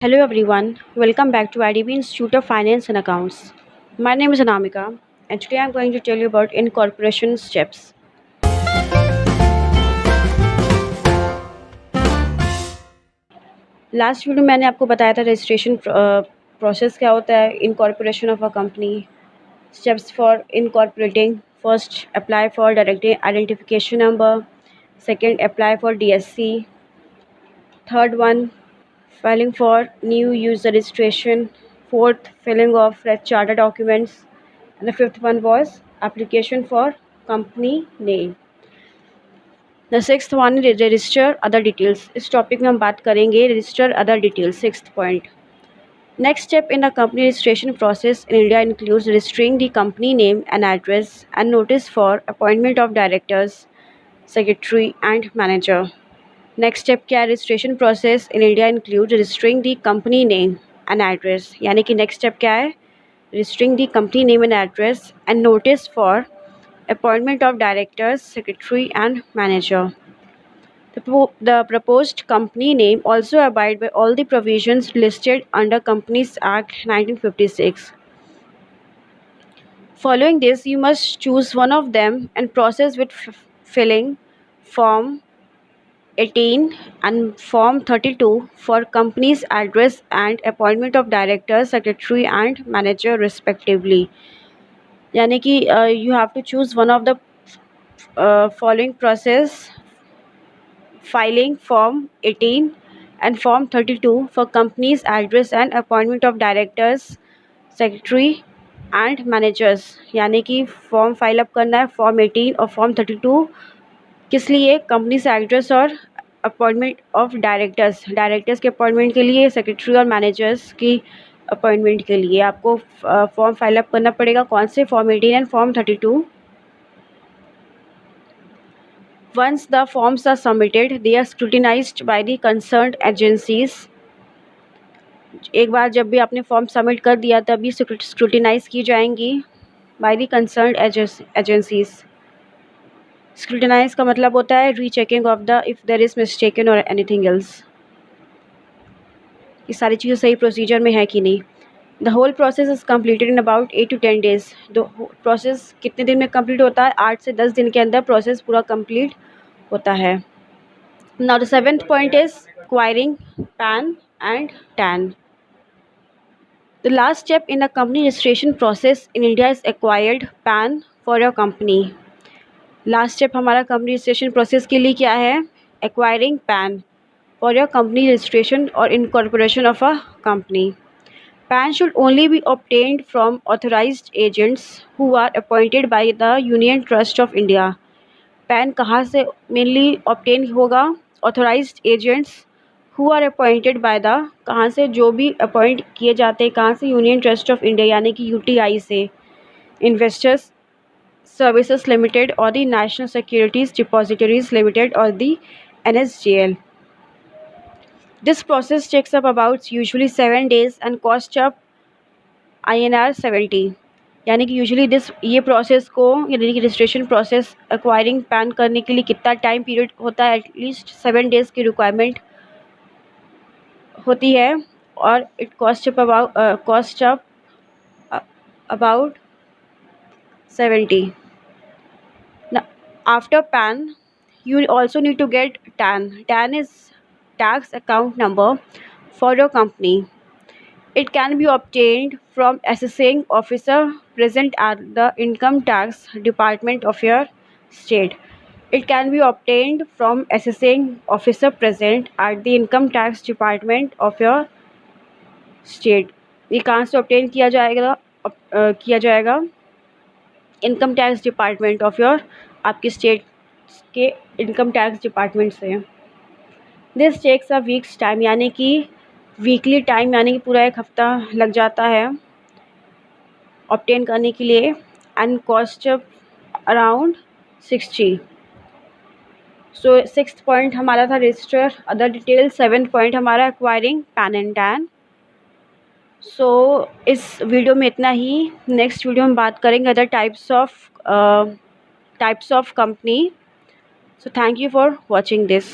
Hello everyone, welcome back to IDB Institute of Finance and Accounts. My name is Anamika and today I'm going to tell you about incorporation steps. Last video मैंने आपको बताया था registration process क्या होता है incorporation of a company. Steps for incorporating: first, apply for direct identification number. Second, apply for DSC. Third one, filing for new user registration. Fourth, filling of fresh charter documents. And the fifth one was application for company name. The sixth one is register other details. इस topic में हम बात करेंगे register other details. Sixth point. Next step in the company registration process in India includes registering the company name and address and notice for appointment of directors, secretary and manager. Next step क्या है? Registration process in India include registering the company name and address. यानी कि next step क्या है? Registering the company name and address and notice for appointment of directors, secretary and manager. The proposed company name also abide by all the provisions listed under Companies Act 1956. Following this, you must choose one of them and process with filling Form 18 and Form 32 for company's address and appointment of director, secretary and manager respectively. यानी कि you have to choose one of the following process: filing Form 18 and Form 32 for company's address and appointment of directors, secretary and managers. यानी कि form file up करना है Form 18 और Form 32 किस लिए? Company से एड्रेस और अपॉइंटमेंट ऑफ डायरेक्टर्स के अपॉइंटमेंट के लिए, सेक्रेटरी और मैनेजर्स की अपॉइंटमेंट के लिए आपको फॉर्म फाइल अप करना पड़ेगा. कौन से? Form 18 and Form 32. Once the forms are submitted, they are scrutinized by the concerned agencies. एक बार जब भी आपने फॉर्म सबमिट कर दिया तभी स्क्रूटिनाइज की जाएंगी by the concerned agencies. Scrutinise का मतलब होता है rechecking of the if there is mistaken और एनीथिंग एल्स. ये सारी चीज़ें सही प्रोसीजर में है कि नहीं. The whole process is completed in about 8 to 10 days. Process कितने दिन में कंप्लीट होता है? 8 से 10 दिन के अंदर प्रोसेस पूरा कंप्लीट होता है. Now the seventh point is acquiring PAN and TAN. The last step in the company registration process in India is acquired PAN for your company. Last step हमारा कंपनी रजिस्ट्रेशन प्रोसेस के लिए क्या है? Acquiring PAN for your company registration और incorporation of a company. PAN should only be obtained from authorized agents who are appointed by the Union Trust of India. PAN कहाँ से mainly obtain होगा? Authorised agents who are appointed by the, कहाँ से? जो भी appoint किए जाते हैं कहाँ से? यूनियन ट्रस्ट ऑफ इंडिया यानी कि UTI से. इन्वेस्टर्स सर्विसेज लिमिटेड और the national securities depositories limited और the NSDL. This process takes up about usually 7 days and costs up INR 70. यानी कि यूजुअली ये प्रोसेस को यानी कि रजिस्ट्रेशन प्रोसेस एक्वायरिंग PAN करने के लिए कितना टाइम पीरियड होता है? एटलीस्ट 7 days की रिक्वायरमेंट होती है और it cost up about 70. After PAN, you also need to get TAN. TAN is tax account number for your company. It can be obtained from assessing officer present at the income tax department of your state. It can be obtained from assessing officer present at the income tax department of your state. ये कहाँ से obtain किया जाएगा? Income tax department of your, आपकी state के income tax department से. This takes a week's time. यानी कि वीकली टाइम यानी कि पूरा एक हफ्ता लग जाता है ऑब्टेन करने के लिए. And cost around 60. So 6th point हमारा था register other detail. 7th point हमारा एक्वायरिंग PAN and TAN. सो इस वीडियो में इतना ही. नेक्स्ट वीडियो में बात करेंगे other types of company. So thank you for watching this.